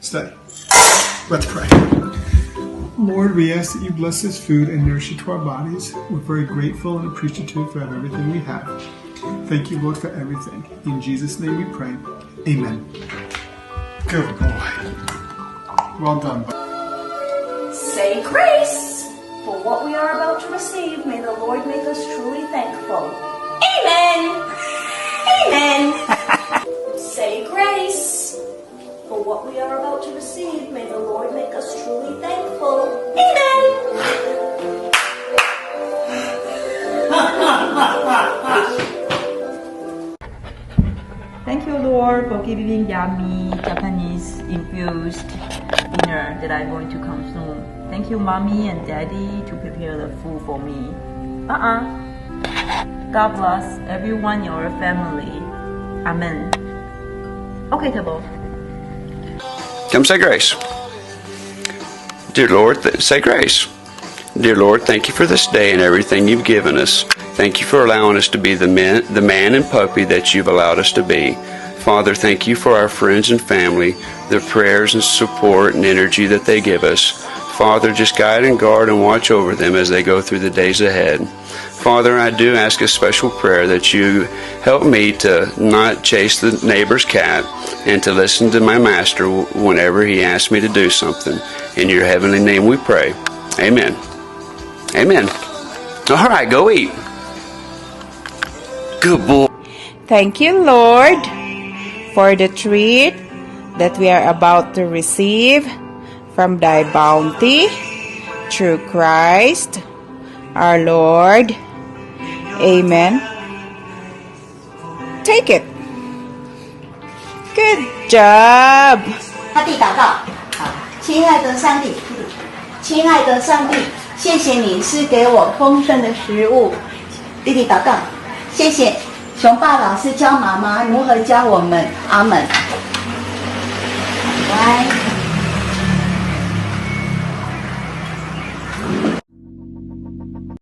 Stay. Let's pray. Lord, we ask that you bless this food and nourish it to our bodies. We're very grateful and appreciative for everything we have. Thank you, Lord, for everything. In Jesus' name we pray. Amen. Good boy. Well done. Say grace for what we are about to receive. May the Lord make us truly thankful. Amen. Amen. Say grace for what we are about to receive. May the Lord make us truly thankful. Amen. Thank you, Lord, for giving yummy Japanese infused dinner that I'm going to consume. Thank you, Mommy and Daddy, to prepare the food for me. God bless everyone in your family. Amen. Okay, Tabo. Come say grace. Dear Lord, say grace. Dear Lord, thank you for this day and everything you've given us. Thank you for allowing us to be the man and puppy that you've allowed us to be. Father, thank you for our friends and family, their prayers and support and energy that they give us. Father, just guide and guard and watch over them as they go through the days ahead. Father, I do ask a special prayer that you help me to not chase the neighbor's cat and to listen to my master whenever he asks me to do something. In your heavenly name we pray. Amen. Amen. All right, go eat. Good boy. Thank you, Lord, for the treat that we are about to receive from thy bounty through Christ our Lord. Amen. Take it. Good job. 他弟祷告，好，亲爱的上帝，亲爱的上帝，谢谢你是给我丰盛的食物。弟弟祷告，谢谢熊爸老师教妈妈如何教我们。阿门。拜。